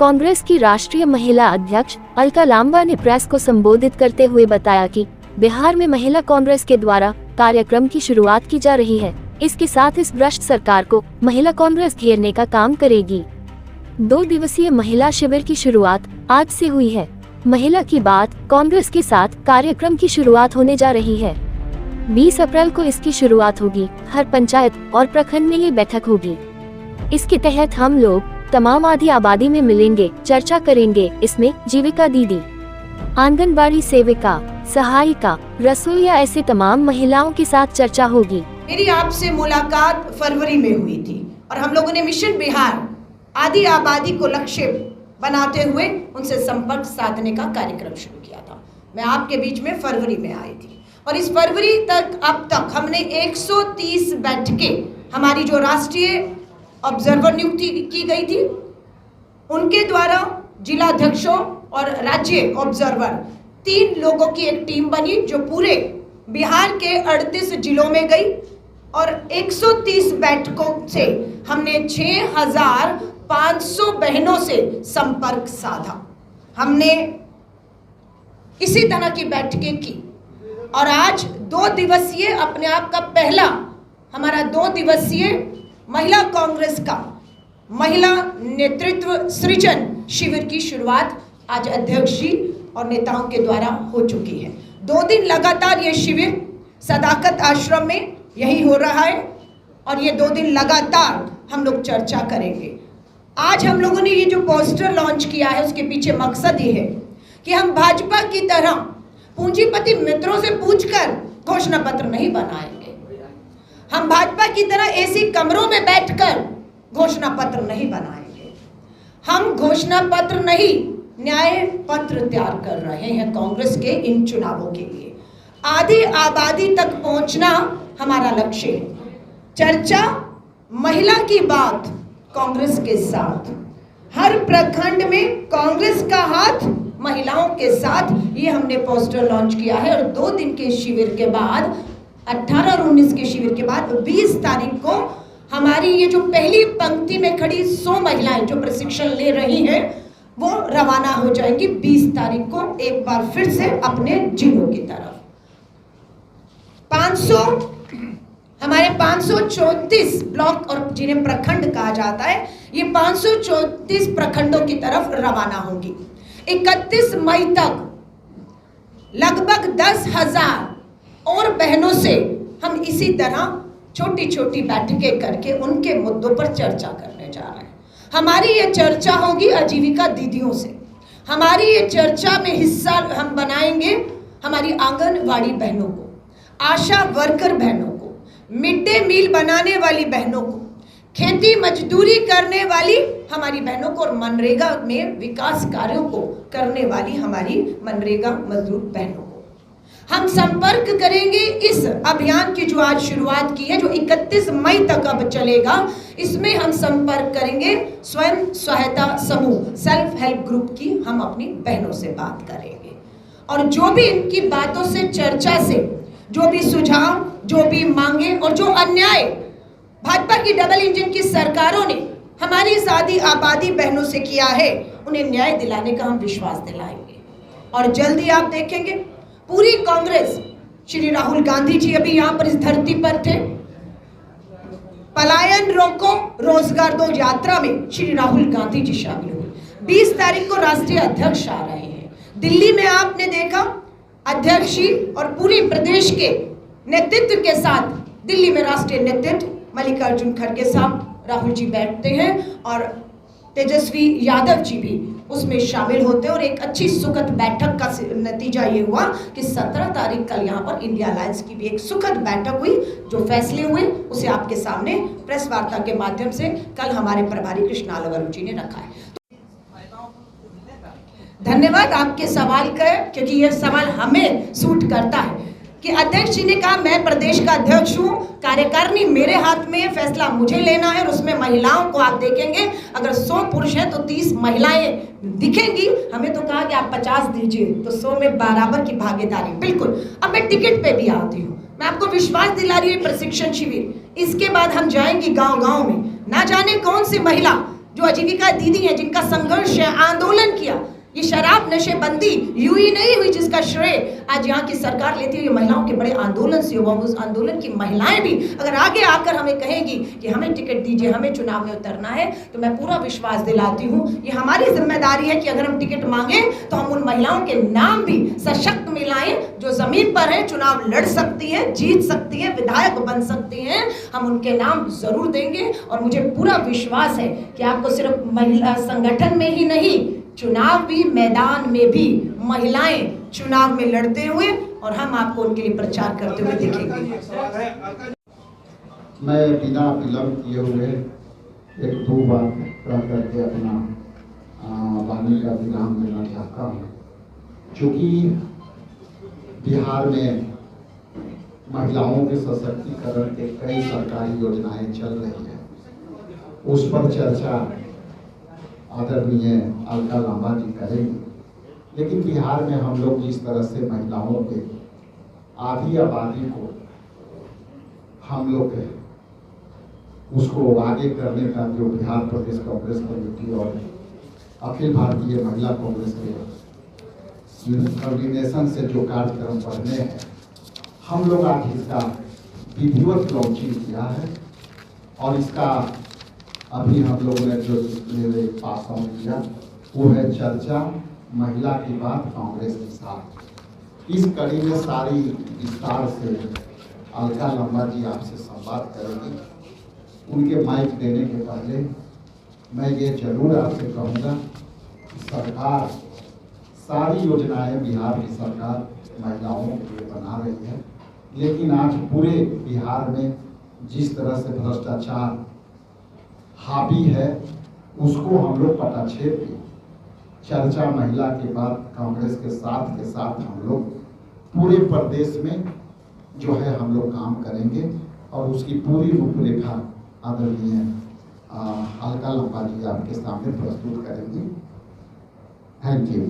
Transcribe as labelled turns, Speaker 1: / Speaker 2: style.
Speaker 1: कांग्रेस की राष्ट्रीय महिला अध्यक्ष अलका लांबा ने प्रेस को संबोधित करते हुए बताया कि बिहार में महिला कांग्रेस के द्वारा कार्यक्रम की शुरुआत की जा रही है। इसके साथ इस भ्रष्ट सरकार को महिला कांग्रेस घेरने का काम करेगी। 2 दिवसीय महिला शिविर की शुरुआत आज से हुई है। महिला की बात कांग्रेस के साथ कार्यक्रम की शुरुआत होने जा रही है। 20 अप्रैल को इसकी शुरुआत होगी। हर पंचायत और प्रखंड में ये बैठक होगी। इसके तहत हम लोग तमाम आधी आबादी में मिलेंगे, चर्चा करेंगे। इसमें जीविका दीदी, आंगनबाड़ी सेविका, सहायिका, रसोइया ऐसे तमाम महिलाओं के साथ चर्चा होगी।
Speaker 2: मेरी आपसे मुलाकात फरवरी में हुई थी और हम लोगों ने मिशन बिहार आधी आबादी को लक्ष्य बनाते हुए उनसे संपर्क साधने का कार्यक्रम शुरू किया था। मैं आपके बीच में फरवरी में आई थी और इस फरवरी तक अब तक हमने 130 बैठकें, हमारी जो राष्ट्रीय ऑब्जर्वर नियुक्ति की गई थी उनके द्वारा जिला अध्यक्षों और राज्य ऑब्जर्वर 3 लोगों की एक टीम बनी जो पूरे बिहार के 38 जिलों में गई और 130 बैठकों से हमने 6,500 बहनों से संपर्क साधा। हमने इसी तरह की बैठकें की और आज 2 दिवसीय अपने आप का पहला हमारा 2 दिवसीय महिला कांग्रेस का महिला नेतृत्व सृजन शिविर की शुरुआत आज अध्यक्ष जी और नेताओं के द्वारा हो चुकी है। 2 दिन लगातार ये शिविर सदाकत आश्रम में यही हो रहा है और ये 2 दिन लगातार हम लोग चर्चा करेंगे। आज हम लोगों ने ये जो पोस्टर लॉन्च किया है उसके पीछे मकसद ये है कि हम भाजपा की तरह पूंजीपति मित्रों से पूछकर घोषणा पत्र नहीं बनाएंगे। हम भाजपा की तरह ऐसी कमरों में बैठकर घोषणा पत्र नहीं बनाएंगे। हम घोषणा पत्र नहीं, न्याय पत्र तैयार कर रहे हैं कांग्रेस के इन चुनावों के लिए। आधी आबादी तक पहुंचना हमारा लक्ष्य है। चर्चा महिला की बात कांग्रेस के साथ, हर प्रखंड में कांग्रेस का हाथ महिलाओं के साथ, ये हमने पोस्टर लॉन्च किया है। और 2 दिन के शिविर के बाद 18 और 19 के शिविर के बाद 20 तारीख को हमारी ये जो पहली पंक्ति में खड़ी 100 महिलाएं जो प्रशिक्षण ले रही हैं वो रवाना हो जाएंगी 20 तारीख को एक बार फिर से अपने जिलों की तरफ। 500 हमारे 534 ब्लॉक और जिन्हें प्रखंड कहा जाता है, ये 534 प्रखंडों की तरफ रवाना होंगी। 31 मई तक लगभग 10,000 और बहनों से हम इसी तरह छोटी छोटी बैठकें करके उनके मुद्दों पर चर्चा करने जा रहे हैं। हमारी ये चर्चा होगी आजीविका दीदियों से। हमारी ये चर्चा में हिस्सा हम बनाएंगे हमारी आंगनवाड़ी बहनों को, आशा वर्कर बहनों को, मिड डे मील बनाने वाली बहनों को, खेती मजदूरी करने वाली हमारी बहनों को और मनरेगा में विकास कार्यों को करने वाली हमारी मनरेगा मजदूर बहनों को। हम संपर्क करेंगे इस अभियान की जो आज शुरुआत की है, जो 31 मई तक अब चलेगा। इसमें हम संपर्क करेंगे स्वयं सहायता समूह, सेल्फ हेल्प ग्रुप की हम अपनी बहनों से बात करेंगे और जो भी इनकी बातों से, चर्चा से, जो भी सुझाव, जो भी मांगे और जो अन्याय भाजपा की डबल इंजन की सरकारों ने हमारी आधी आबादी बहनों से किया है, उन्हें न्याय दिलाने का हम विश्वास दिलाएंगे। और जल्दी आप देखेंगे पूरी कांग्रेस, श्री राहुल गांधी जी अभी यहाँ पर इस धरती पर थे। पलायन रोको रोजगार दो यात्रा में श्री राहुल गांधी जी शामिल हुए। 20 तारीख को राष्ट्रीय अध्यक्ष आ रहे हैं। दिल्ली में आपने देखा अध्यक्ष जी और पूरी प्रदेश के नेतृत्व के साथ दिल्ली में राष्ट्रीय नेतृत्व मल्लिकार्जुन खड़गे साहब, राहुल जी बैठते हैं और तेजस्वी यादव जी भी उसमें शामिल होते हैं और एक अच्छी सुखद बैठक का नतीजा ये हुआ कि 17 तारीख कल यहाँ पर इंडिया अलायंस की भी एक सुखद बैठक हुई। जो फैसले हुए उसे आपके सामने प्रेस वार्ता के माध्यम से कल हमारे प्रभारी कृष्णा अलवरू जी ने रखा है। धन्यवाद आपके सवाल का, क्योंकि यह सवाल हमें सूट करता है कि अध्यक्ष जी ने कहा मैं प्रदेश का अध्यक्ष हूँ, कार्यकारिणी मेरे हाथ में है, फैसला मुझे लेना है। और उसमें महिलाओं को आप देखेंगे अगर 100 पुरुष हैं तो 30 महिलाएं दिखेंगी। हमें तो कहा कि आप 50 दीजिए तो 100 में बराबर की भागीदारी। बिल्कुल, अब मैं टिकट पे भी आती हूँ। मैं आपको विश्वास दिला रही हूँ प्रशिक्षण शिविर, इसके बाद हम जाएंगे गाँव गाँव में, ना जाने कौन सी महिला जो आजीविका दीदी हैं, जिनका संघर्ष है, आंदोलन किया, ये शराब नशेबंदी यूं ही नहीं हुई जिसका श्रेय आज यहाँ की सरकार लेती हुई महिलाओं के बड़े आंदोलन से हुआ। उस आंदोलन की महिलाएं भी अगर आगे आकर हमें कहेंगी कि हमें टिकट दीजिए, हमें चुनाव में उतरना है, तो मैं पूरा विश्वास दिलाती हूँ ये हमारी जिम्मेदारी है कि अगर हम टिकट मांगे तो हम उन महिलाओं के नाम भी सशक्त मिलाएं जो जमीन पर है, चुनाव लड़ सकती है, जीत सकती है, विधायक बन सकती हैं, हम उनके नाम जरूर देंगे। और मुझे पूरा विश्वास है कि आपको सिर्फ महिला संगठन में ही नहीं, चुनाव भी मैदान में भी महिलाएं चुनाव में लड़ते हुए और हम आपको उनके लिए प्रचार करते हुए देखेंगे।
Speaker 3: मैं बिना विलंब किए हुए एक दो बात कह करके अपना वाणी का विराम लेना चाहता हूँ। चूँकि बिहार में महिलाओं के सशक्तिकरण के कई सरकारी योजनाएं चल रही हैं, उस पर चर्चा आदरणीय अलका लांबा जी करेंगे। लेकिन बिहार में हम लोग जिस तरह से महिलाओं के आधी आबादी को हम लोग उसको आगे करने का जो बिहार प्रदेश कांग्रेस कमेटी और अखिल भारतीय महिला कांग्रेस के कोऑर्डिनेशन से जो कार्यक्रम बढ़ने हैं, हम लोग आज इसका विधिवत लॉन्चिंग किया है और इसका अभी हम लोगों ने जो पास ऑन किया वो है चर्चा महिला की बात कांग्रेस के साथ। इस कड़ी में सारी विस्तार से अलका लांबा जी आपसे संवाद करेंगी। उनके माइक देने के पहले मैं ये जरूर आपसे कहूँगा कि सरकार सारी योजनाएं बिहार की सरकार महिलाओं के लिए बना रही है, लेकिन आज पूरे बिहार में जिस तरह से भ्रष्टाचार हावी है उसको हम लोग पटाक्षेप की चर्चा महिला के बाद कांग्रेस के साथ हम लोग पूरे प्रदेश में जो है हम लोग काम करेंगे और उसकी पूरी रूपरेखा आदरणीय अलका लांबा जी आपके सामने प्रस्तुत करेंगे। Thank you.